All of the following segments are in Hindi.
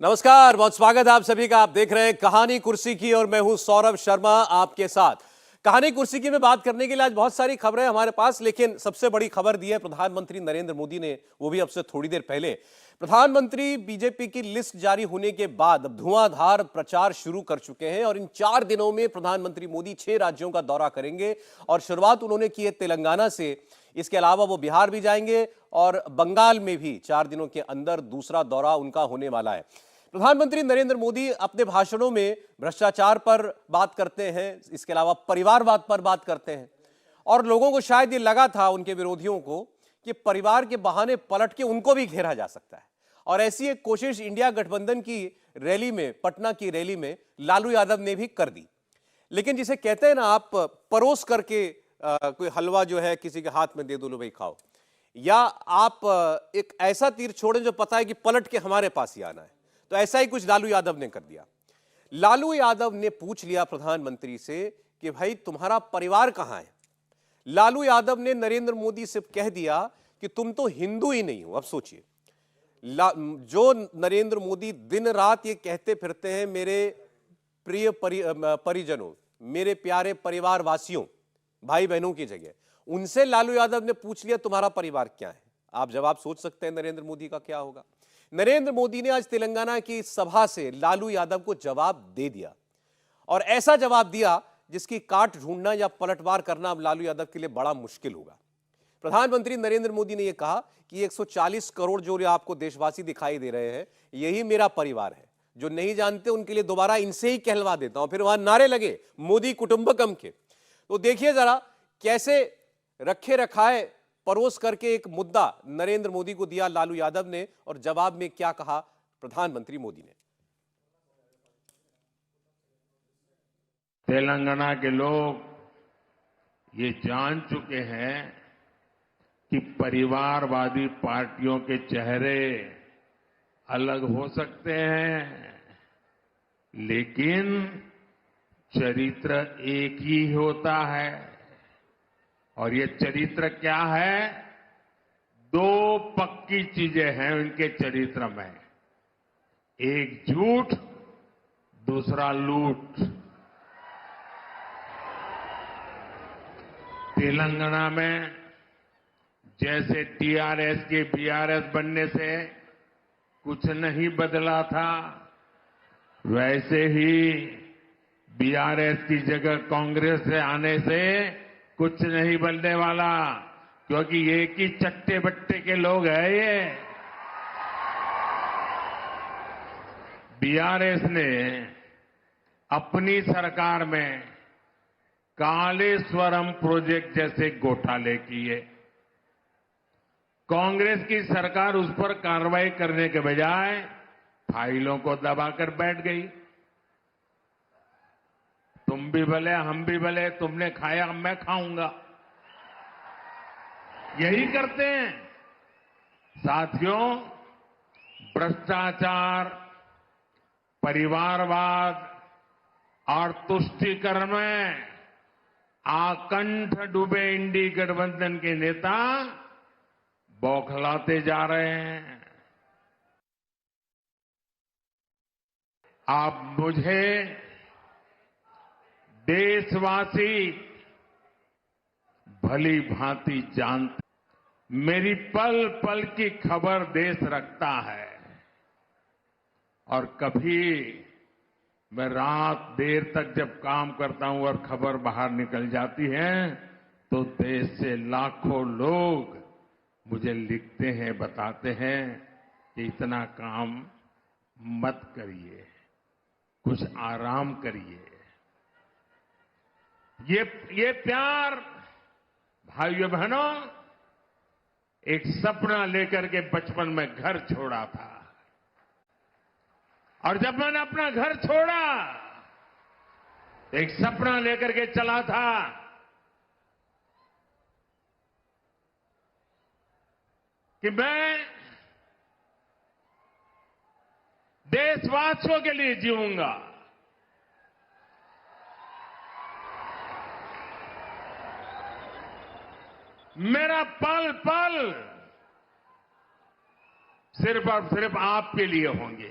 नमस्कार, बहुत स्वागत है आप सभी का। आप देख रहे हैं कहानी कुर्सी की और मैं हूं सौरभ शर्मा आपके साथ। कहानी कुर्सी की में बात करने के लिए आज बहुत सारी खबरें हमारे पास, लेकिन सबसे बड़ी खबर दी है प्रधानमंत्री नरेंद्र मोदी ने, वो भी अब से थोड़ी देर पहले। प्रधानमंत्री बीजेपी की लिस्ट जारी होने के बाद अब धुआंधार प्रचार शुरू कर चुके हैं और इन 4 दिनों में प्रधानमंत्री मोदी 6 राज्यों का दौरा करेंगे और शुरुआत उन्होंने की है तेलंगाना से। इसके अलावा वो बिहार भी जाएंगे और बंगाल में भी 4 दिनों के अंदर दूसरा दौरा उनका होने वाला है। प्रधानमंत्री नरेंद्र मोदी अपने भाषणों में भ्रष्टाचार पर बात करते हैं, इसके अलावा परिवारवाद पर बात करते हैं और लोगों को शायद ये लगा था, उनके विरोधियों को, कि परिवार के बहाने पलट के उनको भी घेरा जा सकता है। और ऐसी एक कोशिश इंडिया गठबंधन की रैली में, पटना की रैली में लालू यादव ने भी कर दी। लेकिन जिसे कहते हैं ना, आप परोस करके कोई हलवा जो है किसी के हाथ में दे दो, लो भाई खाओ, या आप एक ऐसा तीर छोड़ें जो पता है कि पलट के हमारे पास ही आना है, तो ऐसा ही कुछ लालू यादव ने कर दिया। लालू यादव ने पूछ लिया प्रधानमंत्री से कि भाई तुम्हारा परिवार कहां है। लालू यादव ने नरेंद्र मोदी से कह दिया कि तुम तो हिंदू ही नहीं हो। अब सोचिए, जो नरेंद्र मोदी दिन रात ये कहते फिरते हैं, मेरे प्रिय परिजनों, मेरे प्यारे परिवार वासियों, भाई बहनों की जगह, उनसे लालू यादव ने पूछ लिया तुम्हारा परिवार क्या है। आप जवाब सोच सकते हैं नरेंद्र मोदी का क्या होगा। नरेंद्र मोदी ने आज तेलंगाना की सभा से लालू यादव को जवाब दे दिया और ऐसा जवाब दिया जिसकी काट ढूंढना या पलटवार करना अब लालू यादव के लिए बड़ा मुश्किल होगा। प्रधानमंत्री नरेंद्र मोदी ने यह कहा कि 140 करोड़ जो आपको देशवासी दिखाई दे रहे हैं, यही मेरा परिवार है। जो नहीं जानते उनके लिए दोबारा इनसे ही कहलवा देता हूं। फिर वहां नारे लगे मोदी कुटुंबकम के। तो देखिए जरा कैसे रखे रखाए परोस करके एक मुद्दा नरेंद्र मोदी को दिया लालू यादव ने और जवाब में क्या कहा प्रधानमंत्री मोदी ने। तेलंगाना के लोग ये जान चुके हैं कि परिवारवादी पार्टियों के चेहरे अलग हो सकते हैं, लेकिन चरित्र एक ही होता है। और ये चरित्र क्या है? 2 पक्की चीजें हैं उनके चरित्र में, एक झूठ, दूसरा लूट। तेलंगाना में जैसे टीआरएस के बीआरएस बनने से कुछ नहीं बदला था, वैसे ही बीआरएस की जगह कांग्रेस से आने से कुछ नहीं बनने वाला, क्योंकि एक ही चट्टे बट्टे के लोग हैं ये। बीआरएस ने अपनी सरकार में कालेश्वरम प्रोजेक्ट जैसे घोटाले किए। कांग्रेस की सरकार उस पर कार्रवाई करने के बजाय फाइलों को दबाकर बैठ गई। तुम भी भले हम भी भले, तुमने खाया मैं खाऊंगा, यही करते हैं। साथियों, भ्रष्टाचार, परिवारवाद और तुष्टीकरण में आकंठ डूबे इंडी गठबंधन के नेता बौखलाते जा रहे हैं। आप मुझे देशवासी भली भांति जानते, मेरी पल पल की खबर देश रखता है और कभी मैं रात देर तक जब काम करता हूं और खबर बाहर निकल जाती है तो देश से लाखों लोग मुझे लिखते हैं, बताते हैं कि इतना काम मत करिए, कुछ आराम करिए। ये प्यार भाइयों बहनों, एक सपना लेकर के बचपन में घर छोड़ा था और जब मैंने अपना घर छोड़ा तो एक सपना लेकर के चला था कि मैं देशवासियों के लिए जीऊंगा। मेरा पल पल सिर्फ और सिर्फ आपके लिए होंगे।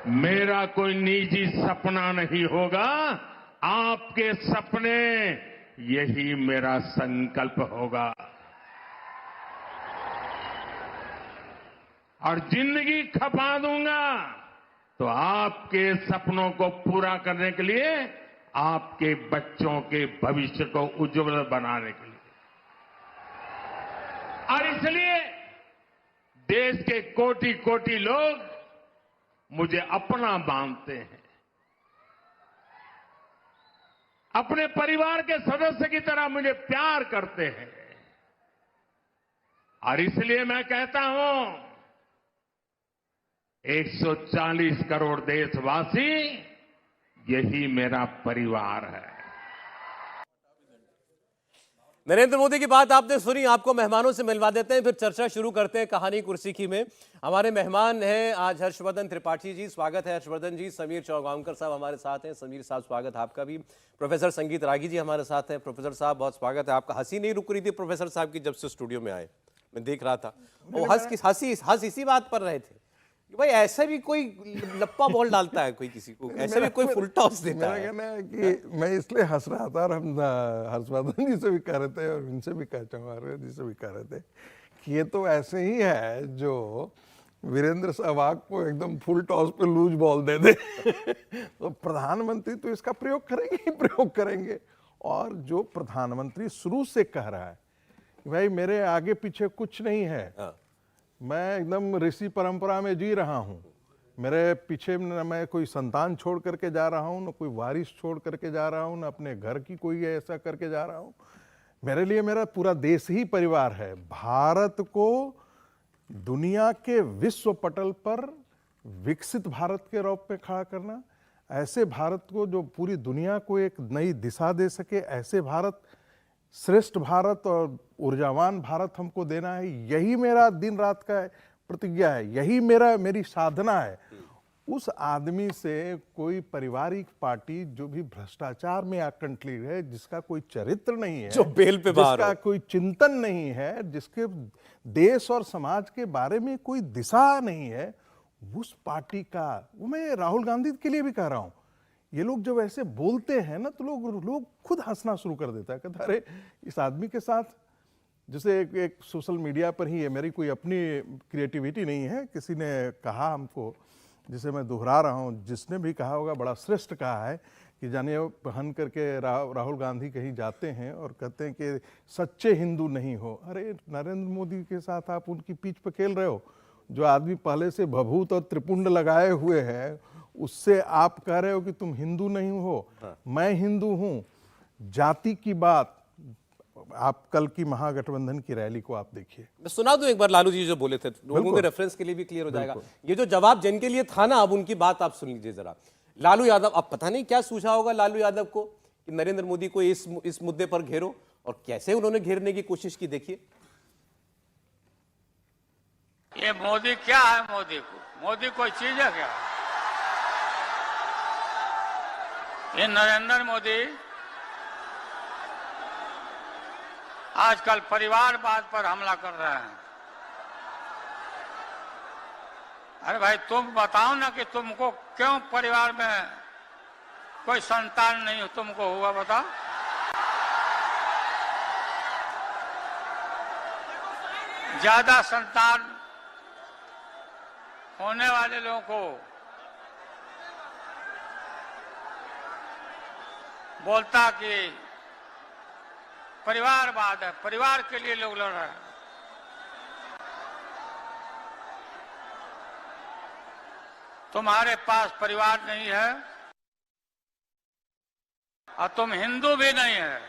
मेरा कोई निजी सपना नहीं होगा, आपके सपने, यही मेरा संकल्प होगा। और जिंदगी खपा दूंगा तो आपके सपनों को पूरा करने के लिए, आपके बच्चों के भविष्य को उज्जवल बनाने के लिए। और इसलिए देश के कोटि कोटि लोग मुझे अपना मानते हैं, अपने परिवार के सदस्य की तरह मुझे प्यार करते हैं। और इसलिए मैं कहता हूं, 140 करोड़ देशवासी, यही मेरा परिवार है। नरेंद्र मोदी की बात आपने सुनी, आपको मेहमानों से मिलवा देते हैं, फिर चर्चा शुरू करते हैं कहानी कुर्सी की में। हमारे मेहमान हैं आज हर्षवर्धन त्रिपाठी जी, स्वागत है हर्षवर्धन जी। समीर चौगांवकर साहब हमारे साथ हैं। समीर साहब स्वागत है आपका भी। प्रोफेसर संगीत रागी जी हमारे साथ हैं। प्रोफेसर साहब बहुत स्वागत है आपका। हंसी नहीं रुक रही थी प्रोफेसर साहब की जब से स्टूडियो में आए, मैं देख रहा था वो हंस इसी बात पर रहे थे कि भाई ऐसे भी कोई लप्पा बॉल डालता है कोई किसी को, ऐसे भी कोई फुल टॉस देता है। मेरा कहना है कि मैं इसलिए हंस रहा था, और हम हर्षवर्धन जी से भी कह रहे थे और इनसे भी चौहान जी से भी कह रहे थे कि ये तो ऐसे ही है जो वीरेंद्र सहवाग को एकदम फुल टॉस पे लूज बॉल दे दे तो प्रधानमंत्री तो इसका प्रयोग करेंगे ही प्रयोग करेंगे। और जो प्रधानमंत्री शुरू से कह रहा है कि भाई मेरे आगे पीछे कुछ नहीं है, मैं एकदम ऋषि परंपरा में जी रहा हूँ, मेरे पीछे न मैं कोई संतान छोड़ करके जा रहा हूँ, न कोई वारिस छोड़ करके जा रहा हूँ, न अपने घर की कोई ऐसा करके जा रहा हूँ, मेरे लिए मेरा पूरा देश ही परिवार है। भारत को दुनिया के विश्व पटल पर विकसित भारत के रूप में खड़ा करना, ऐसे भारत को जो पूरी दुनिया को एक नई दिशा दे सके, ऐसे भारत, श्रेष्ठ भारत और ऊर्जावान भारत हमको देना है। यही मेरा दिन रात का प्रतिज्ञा है, यही मेरी साधना है। उस आदमी से कोई पारिवारिक पार्टी जो भी भ्रष्टाचार में आकंठित है, जिसका कोई चरित्र नहीं है, जो बेल पे बाहर जिसका कोई चिंतन नहीं है, जिसके देश और समाज के बारे में कोई दिशा नहीं है, उस पार्टी का, वो मैं राहुल गांधी के लिए भी कह रहा हूं, ये लोग जब ऐसे बोलते हैं ना तो लोग खुद हंसना शुरू कर देता है, कहता अरे इस आदमी के साथ, जैसे एक सोशल मीडिया पर ही है, मेरी कोई अपनी क्रिएटिविटी नहीं है, किसी ने कहा हमको, जिसे मैं दोहरा रहा हूँ, जिसने भी कहा होगा बड़ा श्रेष्ठ कहा है कि जानिए पहन करके राहुल गांधी कहीं जाते हैं और कहते हैं कि सच्चे हिंदू नहीं हो। अरे नरेंद्र मोदी के साथ आप उनकी पीठ पर खेल रहे हो। जो आदमी पहले से भभूत और त्रिपुंड लगाए हुए है, उससे आप कह रहे हो कि तुम हिंदू नहीं हो। मैं हिंदू हूं। जाति की बात, आप कल की महागठबंधन की रैली को आप देखिए। मैं सुना दूं एक बार लालू जी जो बोले थे, लोगों के रेफरेंस के लिए भी क्लियर हो जाएगा। ये जो जवाब जिनके लिए था ना, अब उनकी बात आप सुन लीजिए जरा। लालू यादव, अब पता नहीं क्या सूझा होगा लालू यादव को कि नरेंद्र मोदी को इस मुद्दे पर घेरो, और कैसे उन्होंने घेरने की कोशिश की, देखिए। ये मोदी क्या है? मोदी कोई चीज है क्या? ये नरेंद्र मोदी आजकल परिवारवाद पर हमला कर रहे हैं। अरे भाई तुम बताओ ना कि तुमको क्यों परिवार में कोई संतान नहीं तुमको हुआ, बताओ। ज्यादा संतान होने वाले लोगों को बोलता कि परिवारवाद है, परिवार के लिए लोग लड़ रहे हैं। तुम्हारे पास परिवार नहीं है और तुम हिंदू भी नहीं है।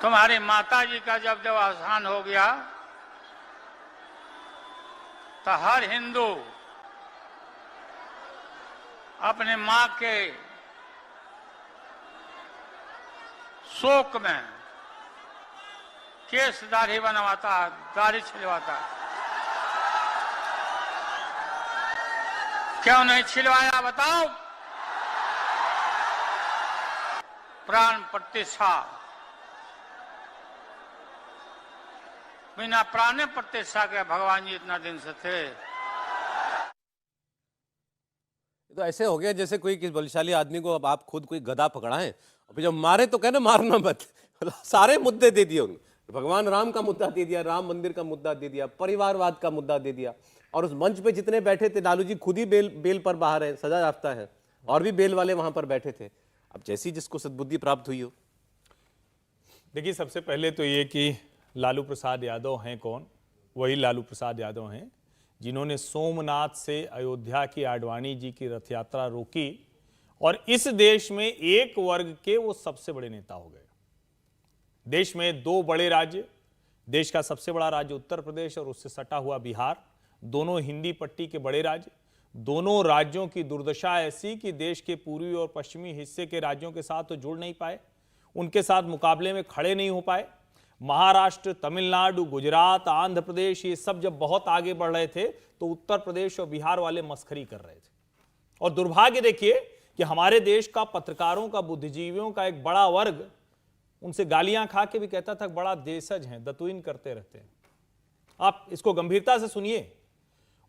तुम्हारी माता जी का जब अवसान हो गया तो हर हिंदू अपने मां के शोक में केस दाढ़ी बनवाता, दाढ़ी छिलवाता। क्यों नहीं छिलवाया बताओ? प्राण प्रतिष्ठा बिना प्राणे प्रतिष्ठा के भगवान जी इतना दिन से थे। तो ऐसे हो गया जैसे कोई किस बलशाली आदमी को अब आप खुद कोई गधा पकड़ाएं और फिर जब मारे तो कहना मारना मत। सारे मुद्दे दे दिए उन्होंने, भगवान राम का मुद्दा दे दिया, राम मंदिर का मुद्दा दे दिया, परिवारवाद का मुद्दा दे दिया। और उस मंच पे जितने बैठे थे, लालू जी खुद ही बेल पर बाहर है, सजा याफ्ता है, और भी बेल वाले वहां पर बैठे थे। अब जैसी जिसको सद्बुद्धि प्राप्त हुई हो। देखिए, सबसे पहले तो ये कि लालू प्रसाद यादव हैं कौन? वही लालू प्रसाद यादव हैं जिन्होंने सोमनाथ से अयोध्या की आडवाणी जी की रथ यात्रा रोकी और इस देश में एक वर्ग के वो सबसे बड़े नेता हो गए। देश में दो बड़े राज्य, देश का सबसे बड़ा राज्य उत्तर प्रदेश और उससे सटा हुआ बिहार, दोनों हिंदी पट्टी के बड़े राज्य। दोनों राज्यों की दुर्दशा ऐसी कि देश के पूर्वी और पश्चिमी हिस्से के राज्यों के साथ तो जुड़ नहीं पाए, उनके साथ मुकाबले में खड़े नहीं हो पाए। महाराष्ट्र, तमिलनाडु, गुजरात, आंध्र प्रदेश, ये सब जब बहुत आगे बढ़ रहे थे तो उत्तर प्रदेश और बिहार वाले मस्खरी कर रहे थे। और दुर्भाग्य देखिए कि हमारे देश का पत्रकारों का, बुद्धिजीवियों का एक बड़ा वर्ग उनसे गालियां खा के भी कहता था बड़ा देशज हैं, दतुईन करते रहते हैं। आप इसको गंभीरता से सुनिए।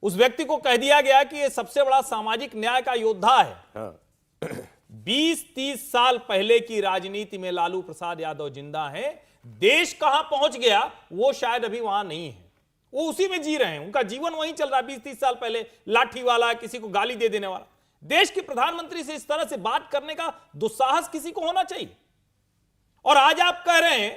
उस व्यक्ति को कह दिया गया कि यह सबसे बड़ा सामाजिक न्याय का योद्धा है। हाँ। 20-30 साल पहले की राजनीति में लालू प्रसाद यादव जिंदा है। देश कहां पहुंच गया वो शायद अभी वहां नहीं है, वो उसी में जी रहे हैं, उनका जीवन वहीं चल रहा है। 20-30 साल पहले लाठी वाला, किसी को गाली दे देने वाला। देश के प्रधानमंत्री से इस तरह से बात करने का दुस्साहस किसी को होना चाहिए। और आज आप कह रहे हैं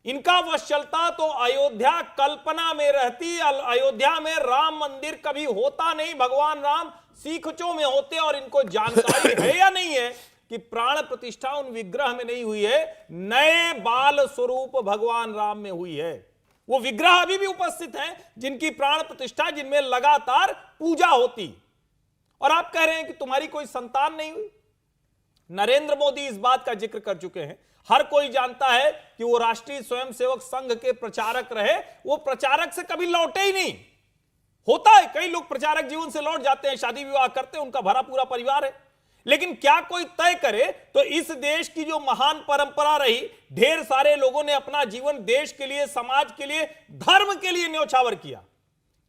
इनका वश चलता तो अयोध्या कल्पना में रहती, अयोध्या में राम मंदिर कभी होता नहीं, भगवान राम सीखचों में होते। और इनको जानकारी है या नहीं है कि प्राण प्रतिष्ठा उन विग्रह में नहीं हुई है, नए बाल स्वरूप भगवान राम में हुई है। वो विग्रह अभी भी उपस्थित हैं जिनकी प्राण प्रतिष्ठा, जिनमें लगातार पूजा होती। और आप कह रहे हैं कि तुम्हारी कोई संतान नहीं हुई। नरेंद्र मोदी इस बात का जिक्र कर चुके हैं, हर कोई जानता है कि वो राष्ट्रीय स्वयंसेवक संघ के प्रचारक रहे, वो प्रचारक से कभी लौटे ही नहीं। होता है, कई लोग प्रचारक जीवन से लौट जाते हैं, शादी विवाह करते हैं, उनका भरा पूरा परिवार है। लेकिन क्या कोई तय करे तो इस देश की जो महान परंपरा रही, ढेर सारे लोगों ने अपना जीवन देश के लिए, समाज के लिए, धर्म के लिए न्यौछावर किया,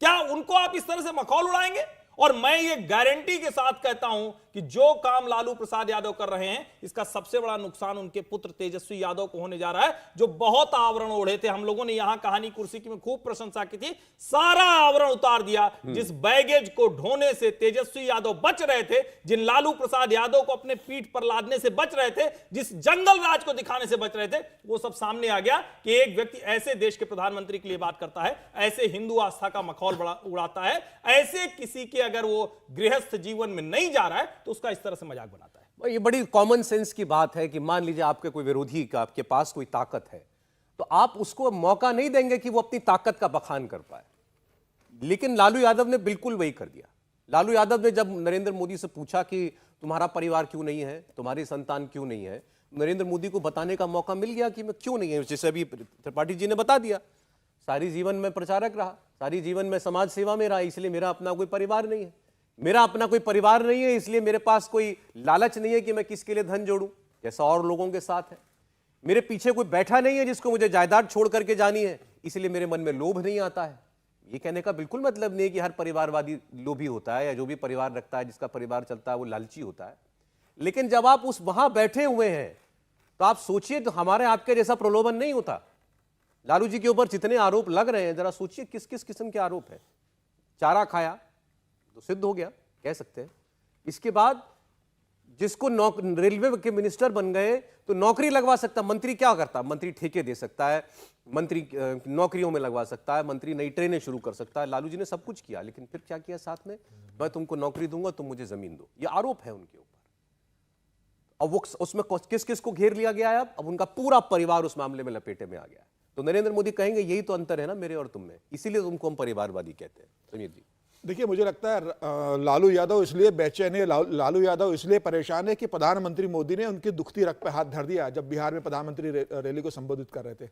क्या उनको आप इस तरह से मखौल उड़ाएंगे? और मैं ये गारंटी के साथ कहता हूं कि जो काम लालू प्रसाद यादव कर रहे हैं, इसका सबसे बड़ा नुकसान उनके पुत्र तेजस्वी यादव को होने जा रहा है, जो बहुत आवरण ओढ़े थे। हम लोगों ने यहां कहानी कुर्सी की में खूब प्रशंसा की थी, सारा आवरण उतार दिया। जिस बैगेज को ढोने से तेजस्वी यादव बच रहे थे, जिन लालू प्रसाद यादव को अपने पीठ पर लादने से बच रहे थे, जिस जंगल राज को दिखाने से बच रहे थे, वो सब सामने आ गया कि एक व्यक्ति ऐसे देश के प्रधानमंत्री के लिए बात करता है, ऐसे हिंदू आस्था का मखौल उड़ाता है, ऐसे किसी के अगर वो गृहस्थ जीवन में नहीं जा रहा है तो उसका इस तरह से मजाक बनाता है। ये बड़ी कॉमन सेंस की बात है कि मान लीजिए आपके कोई विरोधी का, आपके पास कोई ताकत है, तो आप उसको मौका नहीं देंगे कि वो अपनी ताकत का बखान कर पाए। लेकिन लालू यादव ने बिल्कुल वही कर दिया। लालू यादव ने जब नरेंद्र मोदी से पूछा कि तुम्हारा परिवार क्यों नहीं है, तुम्हारी संतान क्यों नहीं है, नरेंद्र मोदी को बताने का मौका मिल गया कि मैं क्यों नहीं है। जैसे अभी त्रिपाठी जी ने बता दिया, सारी जीवन में प्रचारक रहा, सारी जीवन में समाज सेवा में रहा, इसलिए मेरा अपना कोई परिवार नहीं है। मेरा अपना कोई परिवार नहीं है, इसलिए मेरे पास कोई लालच नहीं है कि मैं किसके लिए धन जोड़ूं, जैसा और लोगों के साथ है। मेरे पीछे कोई बैठा नहीं है जिसको मुझे जायदाद छोड़ करके जानी है, इसलिए मेरे मन में लोभ नहीं आता है। ये कहने का बिल्कुल मतलब नहीं है कि हर परिवारवादी लोभी होता है या जो भी परिवार रखता है, जिसका परिवार चलता है, वो लालची होता है। लेकिन जब आप उस वहां बैठे हुए हैं तो आप सोचिए, तो हमारे आपके जैसा प्रलोभन नहीं होता। लालू जी के ऊपर जितने आरोप लग रहे हैं, जरा सोचिए किस किस किस्म के आरोप है। चारा खाया तो सिद्ध हो गया, कह सकते हैं। इसके बाद जिसको रेलवे के मिनिस्टर बन गए तो नौकरी लगवा सकता। मंत्री क्या करता? मंत्री ठेके दे सकता है, मंत्री नौकरियों में लगवा सकता है, मंत्री नई ट्रेनें शुरू कर सकता है। लालू जी ने सब कुछ किया, लेकिन फिर क्या किया साथ में? मैं तुमको नौकरी दूंगा, तुम मुझे जमीन दो। ये आरोप है उनके ऊपर। अब वो उसमें किस किस को घेर लिया गया है? अब उनका पूरा परिवार उस मामले में लपेटे में आ गया है। तो नरेंद्र मोदी कहेंगे यही तो अंतर है ना मेरे और तुम में, इसीलिए तुमको हम परिवारवादी कहते हैं। समीर जी, देखिए, मुझे लगता है लालू यादव इसलिए बेचैन है, लालू यादव इसलिए परेशान है कि प्रधानमंत्री मोदी ने उनकी दुखती रग पे हाथ धर दिया जब बिहार में प्रधानमंत्री रैली को संबोधित कर रहे थे।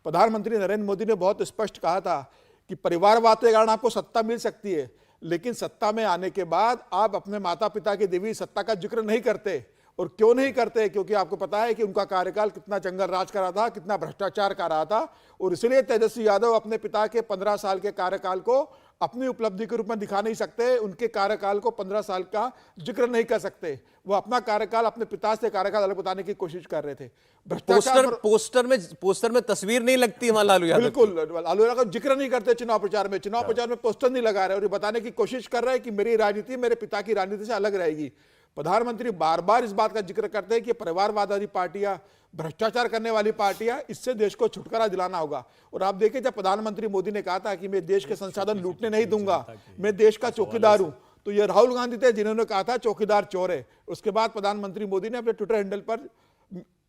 प्रधानमंत्री नरेंद्र मोदी ने बहुत स्पष्ट कहा था कि परिवारवाद के कारण आपको सत्ता मिल सकती है, लेकिन सत्ता में आने के बाद आप अपने माता पिता की देवी सत्ता का जिक्र नहीं करते। और क्यों नहीं करते? क्योंकि आपको पता है कि उनका कार्यकाल कितना जंगल राज का रहा था, कितना भ्रष्टाचार का रहा था, और इसलिए तेजस्वी यादव अपने पिता के 15 साल के कार्यकाल को अपनी उपलब्धि के रूप में दिखा नहीं सकते, उनके कार्यकाल को 15 साल का जिक्र नहीं कर सकते। वो अपना कार्यकाल, अपने पिता से कार्यकाल अलग बताने की कोशिश कर रहे थे। भ्रष्टाचार पोस्टर में तस्वीर नहीं लगती वहां लालू यादव। बिल्कुल, लालू यादव का जिक्र नहीं करते चुनाव प्रचार में। चुनाव प्रचार में पोस्टर नहीं लगा रहे और ये बताने की कोशिश कर रहे हैं कि मेरी राजनीति मेरे पिता की राजनीति से अलग रहेगी। प्रधानमंत्री बार बार इस बात का जिक्र करते हैं कि परिवारवादी पार्टियां, भ्रष्टाचार करने वाली पार्टियां, इससे देश को छुटकारा दिलाना होगा। और आप देखिए, जब प्रधानमंत्री मोदी ने कहा था कि मैं देश के संसाधन लूटने नहीं दूंगा, मैं देश का चौकीदार हूं, तो ये राहुल गांधी थे जिन्होंने कहा था चौकीदार चोर है। उसके बाद प्रधानमंत्री मोदी ने अपने ट्विटर हैंडल पर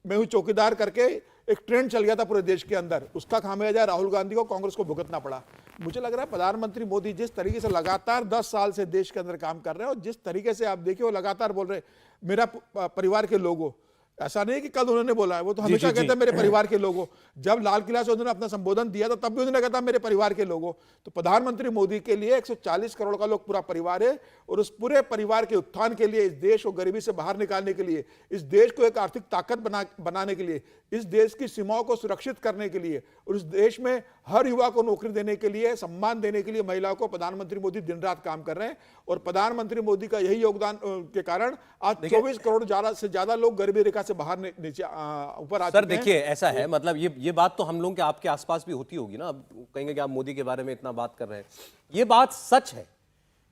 मैं हूं चौकीदार करके एक ट्रेंड चल गया था पूरे देश के अंदर। उसका खामियाजा राहुल गांधी को, कांग्रेस को भुगतना पड़ा। मुझे लग रहा है प्रधानमंत्री मोदी जिस तरीके से लगातार 10 साल से देश के अंदर काम कर रहे हैं, और जिस तरीके से आप देखिए वो लगातार बोल रहे हैं मेरा परिवार के लोगों, ऐसा नहीं कि कल उन्होंने बोला है, वो तो हमेशा कहते हैं मेरे परिवार के लोगों। जब लाल किला से उन्होंने अपना संबोधन दिया था तब भी उन्होंने कहा था मेरे परिवार के लोगों। तो प्रधानमंत्री मोदी के लिए 140 करोड़ का लोग पूरा परिवार है, और उस पूरे परिवार के उत्थान के लिए, इस देश को गरीबी से बाहर निकालने के लिए, इस देश को एक आर्थिक ताकत बनाने के लिए, इस देश की सीमाओं को सुरक्षित करने के लिए, और इस देश में हर युवा को नौकरी देने के लिए, सम्मान देने के लिए महिलाओं को प्रधानमंत्री मोदी दिन रात काम कर रहे हैं। और प्रधानमंत्री मोदी का यही योगदान के कारण आज 24 करोड़ से ज्यादा लोग गरीबी रेखा से बाहर नीचे ऊपर आ चुके हैं। सर देखिए, ऐसा है, मतलब ये बात तो हम लोग के आपके आसपास भी होती होगी ना। अब कहेंगे कि आप मोदी के बारे में इतना बात कर रहे हैं, ये बात सच है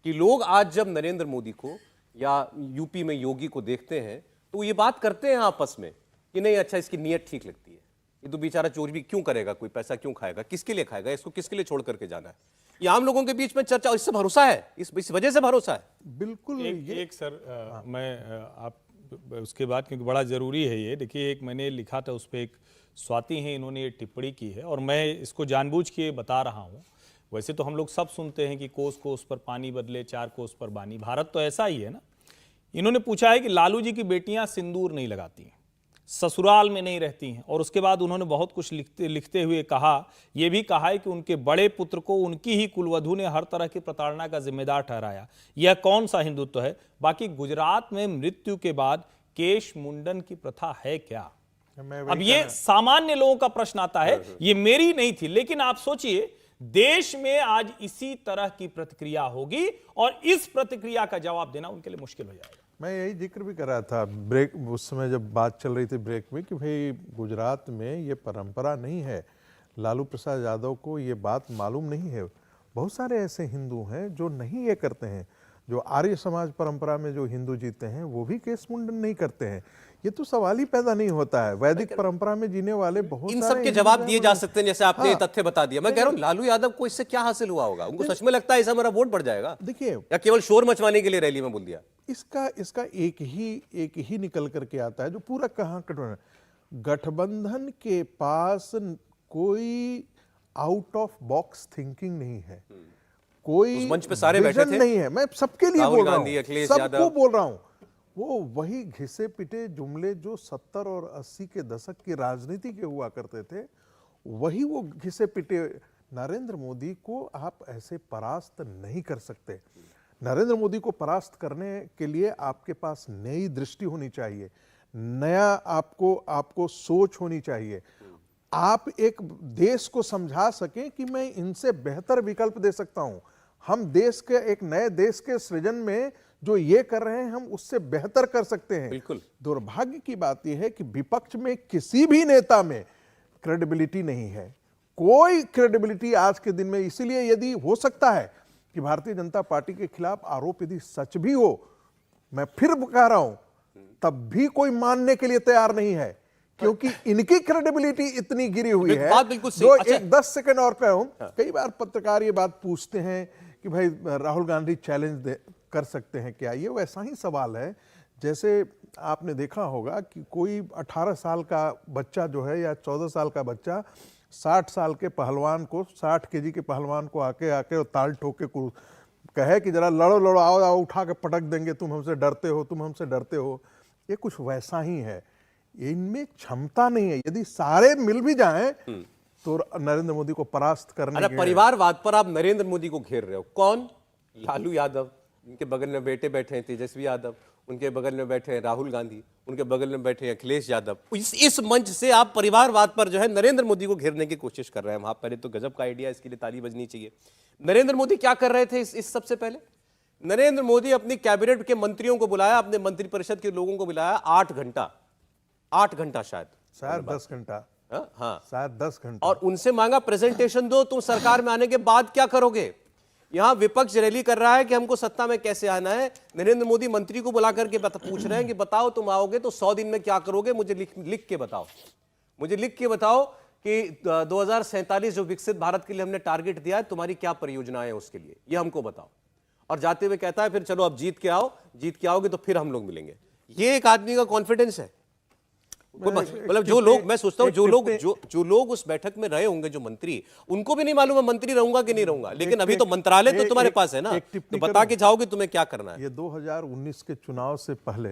कि लोग आज जब नरेंद्र मोदी को या यूपी में योगी को देखते हैं तो ये बात करते हैं आपस में कि नहीं, अच्छा इसकी नीयत ठीक लगती है, ये तो बेचारा चोरी भी क्यों करेगा, कोई पैसा क्यों खाएगा, किसके लिए खाएगा, इसको किसके लिए छोड़ करके जाना है। ये आम लोगों के बीच में चर्चा, इससे भरोसा है, इस वजह से भरोसा है। बिल्कुल। एक सर मैं आप उसके बाद, क्योंकि बड़ा ज़रूरी है ये। देखिए, एक मैंने लिखा था, उस पर एक स्वाति हैं, इन्होंने ये टिप्पणी की है और मैं इसको जानबूझ के बता रहा हूँ। वैसे तो हम लोग सब सुनते हैं कि कोस कोस पर पानी बदले, 4 कोस पर बानी। भारत तो ऐसा ही है ना। इन्होंने पूछा है कि लालू जी की बेटियां सिंदूर नहीं लगाती हैं, ससुराल में नहीं रहती हैं, और उसके बाद उन्होंने बहुत कुछ लिखते हुए कहा, यह भी कहा है कि उनके बड़े पुत्र को उनकी ही कुलवधू ने हर तरह की प्रताड़ना का जिम्मेदार ठहराया। यह कौन सा हिंदुत्व है? बाकी गुजरात में मृत्यु के बाद केश मुंडन की प्रथा है क्या? अब ये सामान्य लोगों का प्रश्न आता है, ये मेरी नहीं थी। लेकिन आप सोचिए, देश में आज इसी तरह की प्रतिक्रिया होगी और इस प्रतिक्रिया का जवाब देना उनके लिए मुश्किल हो जाएगा। मैं यही जिक्र भी कर रहा था ब्रेक, उस समय जब बात चल रही थी ब्रेक में, कि भाई गुजरात में ये परंपरा नहीं है। लालू प्रसाद यादव को ये बात मालूम नहीं है। बहुत सारे ऐसे हिंदू हैं जो नहीं ये करते हैं। जो आर्य समाज परंपरा में जो हिंदू जीते हैं वो भी केश मुंडन नहीं करते हैं। ये तो सवाल ही पैदा नहीं होता है। वैदिक परंपरा में जीने वाले बहुत इन सारे सब के जवाब दिए जा सकते हैं, जैसे आपने हाँ। तथ्य बता दिया। मैं कह रहा हूं लालू यादव को इससे क्या हासिल हुआ होगा? उनको सच में लगता है इससे हमारा वोट बढ़ जाएगा, देखिए, या केवल शोर मचवाने के लिए रैली में बोल दिया? इसका एक ही निकल करके आता है जो पूरा कहां कटोरा। गठबंधन के पास कोई आउट ऑफ बॉक्स थिंकिंग नहीं है, कोई उस मंच पे सारे बैठे थे नहीं है। मैं सबके लिए बोल रहा हूँ, अखिलेश सबको यादव बोल रहा हूँ। वो वही घिसे पिटे जुमले जो 70 और 80 के दशक की राजनीति के हुआ करते थे, वही वो घिसे पिटे। नरेंद्र मोदी को आप ऐसे परास्त नहीं कर सकते। नरेंद्र मोदी को परास्त करने के लिए आपके पास नई दृष्टि होनी चाहिए, नया आपको सोच होनी चाहिए। आप एक देश को समझा सकें कि मैं इनसे बेहतर विकल्प दे सकता हूं। हम देश के एक नए देश के सृजन में जो ये कर रहे हैं, हम उससे बेहतर कर सकते हैं। बिल्कुल। दुर्भाग्य की बात यह है कि विपक्ष में किसी भी नेता में क्रेडिबिलिटी नहीं है, कोई क्रेडिबिलिटी आज के दिन में। इसीलिए यदि हो सकता है कि भारतीय जनता पार्टी के खिलाफ आरोप यदि सच भी हो, मैं फिर कह रहा हूं, तब भी कोई मानने के लिए तैयार नहीं है, क्योंकि इनकी क्रेडिबिलिटी इतनी गिरी हुई है। बात बिल्कुल सही। जो अच्छा। एक 10 सेकंड और कहूं, कई बार पत्रकार ये बात पूछते हैं कि भाई राहुल गांधी चैलेंज कर सकते हैं क्या? ये वैसा ही सवाल है जैसे आपने देखा होगा कि कोई 18 साल का बच्चा जो है, या 14 साल का बच्चा 60 साल के पहलवान को, 60 केजी के पहलवान को आके और ताल ठोक के कहे कि जरा लड़ो आओ उठा के पटक देंगे, तुम हमसे डरते हो। ये कुछ वैसा ही है। इनमें क्षमता नहीं है। यदि सारे मिल भी जाएं तो नरेंद्र मोदी को परास्त करने अच्छा, परिवारवाद पर आप नरेंद्र मोदी को घेर रहे हो। कौन? लालू यादव, इनके बगल में बेटे बैठे हैं तेजस्वी यादव, उनके बगल में बैठे हैं राहुल गांधी, उनके बगल में बैठे हैं अखिलेश यादव। इस मंच से आप परिवारवाद पर जो है नरेंद्र मोदी को घेरने की कोशिश कर रहे हैं। वहां पहले तो गजब का आइडिया, इसके लिए ताली बजनी चाहिए। नरेंद्र मोदी क्या कर रहे थे इस सबसे पहले? नरेंद्र मोदी अपनी कैबिनेट के मंत्रियों को बुलाया, अपने मंत्रिपरिषद के लोगों को बुलाया, 8 घंटा शायद 10 घंटा, हाँ शायद 10 घंटा, और उनसे मांगा प्रेजेंटेशन दो, तुम सरकार में आने के बाद क्या करोगे। यहां विपक्ष रैली कर रहा है कि हमको सत्ता में कैसे आना है। नरेंद्र मोदी मंत्री को बुला करके पूछ रहे हैं कि बताओ तुम आओगे तो 100 दिन में क्या करोगे, मुझे लिख के बताओ, मुझे लिख के बताओ कि 2047 जो विकसित भारत के लिए हमने टारगेट दिया है, तुम्हारी क्या परियोजनाएं हैं उसके लिए, ये हमको बताओ। और जाते हुए कहता है फिर चलो अब जीत के आओ, जीत के आओगे तो फिर हम लोग मिलेंगे। ये एक आदमी का कॉन्फिडेंस है। मतलब जो लोग, मैं सोचता हूं जो लोग उस बैठक में रहे होंगे, जो मंत्री, उनको भी नहीं मालूम है मंत्री रहूंगा कि नहीं रहूंगा, लेकिन अभी तो मंत्रालय तो तुम्हारे पास है ना, तो बता के जाओगे तुम्हें क्या करना है। ये 2019 के चुनाव से पहले,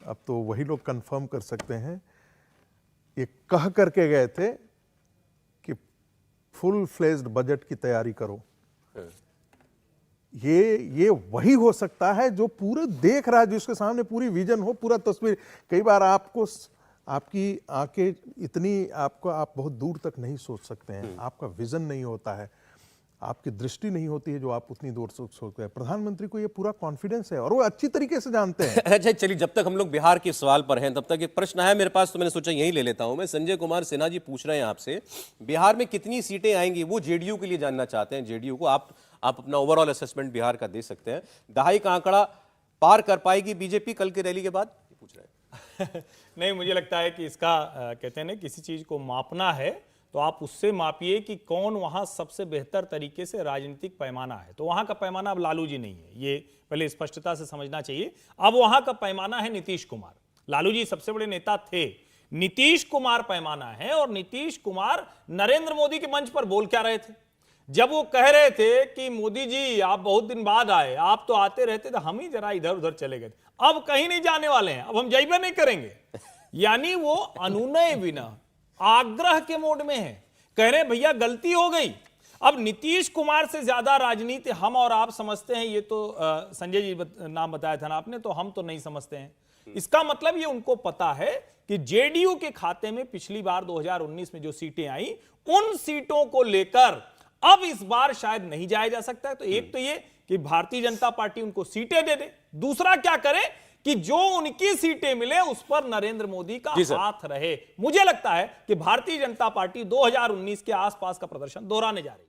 अब तो वही लोग कंफर्म कर सकते हैं, ये कह करके गए थे कि फुल फ्लेज्ड बजट की तैयारी करो। ये वही हो सकता है जो पूरे देख रहा है, जिसके सामने पूरी विजन हो, पूरा तस्वीर। कई बार आपकी आंखें इतनी, आप बहुत दूर तक नहीं सोच सकते हैं, आपका विजन नहीं होता है, आपकी दृष्टि नहीं होती है जो आप उतनी दूर सोचते हैं। प्रधानमंत्री को ये पूरा कॉन्फिडेंस है और वो अच्छी तरीके से जानते हैं। अच्छा चलिए, जब तक हम लोग बिहार के सवाल पर हैं, तब तक एक प्रश्न है मेरे पास, तो मैंने सोचा यही ले लेता हूं मैं। संजय कुमार सिन्हा जी पूछ रहे हैं आपसे, बिहार में कितनी सीटें आएंगी, वो जेडीयू के लिए जानना चाहते हैं। जेडीयू को आप अपना ओवरऑल असेसमेंट बिहार का दे सकते हैं। दहाई का आंकड़ा पार कर पाएगी बीजेपी कल की रैली के बाद, पूछ रहे हैं। नहीं, मुझे लगता है कि इसका कहते हैं ना, किसी चीज को मापना है तो आप उससे मापिए कि कौन वहां सबसे बेहतर तरीके से राजनीतिक पैमाना है। तो वहां का पैमाना अब लालू जी नहीं है, ये पहले स्पष्टता से समझना चाहिए। अब वहां का पैमाना है नीतीश कुमार। लालू जी सबसे बड़े नेता थे, नीतीश कुमार पैमाना है। और नीतीश कुमार नरेंद्र मोदी के मंच पर बोल क्या रहे थे, जब वो कह रहे थे कि मोदी जी आप बहुत दिन बाद आए, आप तो आते रहते थे, हम ही जरा इधर उधर चले गए, अब कहीं नहीं जाने वाले हैं, अब हम जाइबे नहीं करेंगे। यानी वो अनुनय बिना आग्रह के मोड में है, कह रहे भैया गलती हो गई। अब नीतीश कुमार से ज्यादा राजनीति हम और आप समझते हैं, ये तो संजय जी नाम बताया था ना आपने, तो हम तो नहीं समझते हैं। इसका मतलब ये उनको पता है कि जेडीयू के खाते में पिछली बार 2019 में जो सीटें आई, उन सीटों को लेकर अब इस बार शायद नहीं जाया जा सकता है। तो एक तो ये कि भारतीय जनता पार्टी उनको सीटें दे दे, दूसरा क्या करे कि जो उनकी सीटें मिले उस पर नरेंद्र मोदी का हाथ रहे। मुझे लगता है कि भारतीय जनता पार्टी 2019 के आसपास का प्रदर्शन दोहराने जा रही है।